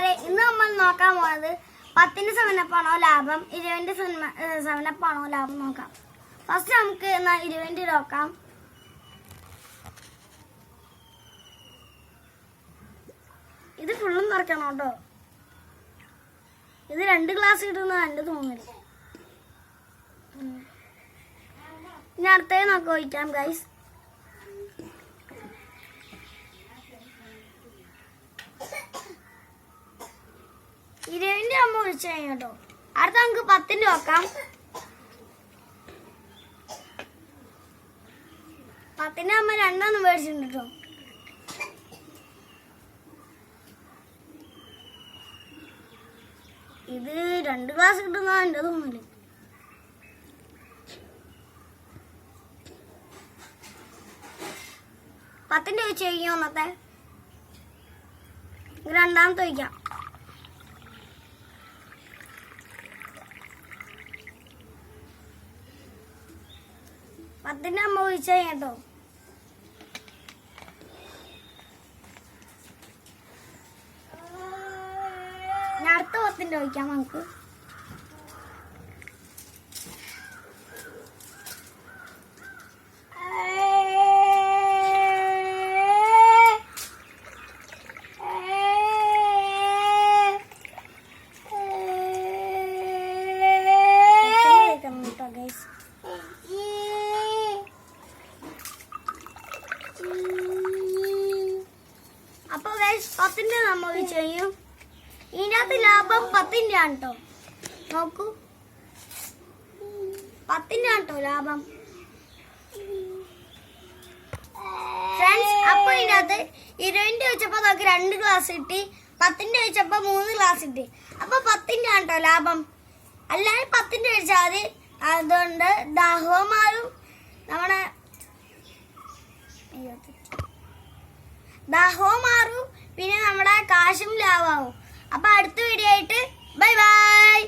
കൂട്ടുകാരെ, ഇന്ന് നമ്മൾ നോക്കാൻ പോകുന്നത് 10ന്റെ 7up ആണോ ലാഭം 20ന്റെ 7up ആണോ ലാഭം നോക്കാം. ഫസ്റ്റ് നമുക്ക് 20 നോക്കാം. ഇത് ഫുള്ളും നിറക്കണം കേട്ടോ. ഇത് 2 ഗ്ലാസ് കിട്ടുന്ന എൻ്റെ തോന്നില്ല. ഇനി അടുത്തേ നമുക്ക് ഒഴിക്കാം ഗൈസ്. ഇരുപതിന്റെ ആകുമ്പോൾ ഒഴിച്ചു കഴിഞ്ഞു കേട്ടോ. അടുത്ത നമുക്ക് 10ന്റെ നോക്കാം. 10ന്റെ ആകുമ്പോൾ 2 മേടിച്ചിട്ടുണ്ട് കേട്ടോ. ഇത് 2 ഗ്ലാസ് കിട്ടുന്ന എൻ്റെ തോന്നില്ല. പത്തിന്റെ ഒഴിച്ച് കഴിക്കും. ഒന്നത്തെ രണ്ടാമത്തെ ഒഴിക്കാം. പത്തിന്റെ അമ്മ ഒഴിച്ച് കേട്ടോ. ഞാൻ അടുത്ത 10ന്റെ ഒഴിക്കാം നമുക്ക്. അപ്പൊ 10ന്റെ നമ്മൾ ചെയ്യും. ഇതിനകത്ത് ലാഭം 10ന്റെ ആണ് കേട്ടോ. നോക്കൂ, 10ന്റെ ആണ് കേട്ടോ ലാഭം ഫ്രണ്ട്സ്. അപ്പൊ ഇതിനകത്ത് 20ന്റെ വെച്ചപ്പോ നമുക്ക് 2 ഗ്ലാസ് കിട്ടി, 10ന്റെ വെച്ചപ്പോ 3 ഗ്ലാസ് കിട്ടി. അപ്പൊ 10ന്റെ ആണ് കേട്ടോ ലാഭം. അല്ലാതെ 10ന്റെ വെച്ചാൽ മതി. അതുകൊണ്ട് ദാഹവും മാറും, നമ്മുടെ ദാഹവും മാറും, പിന്നെ നമ്മുടെ കാശും ലാഭമാവും. അപ്പൊ അടുത്ത വീഡിയോ ആയിട്ട് ബൈ ബൈ.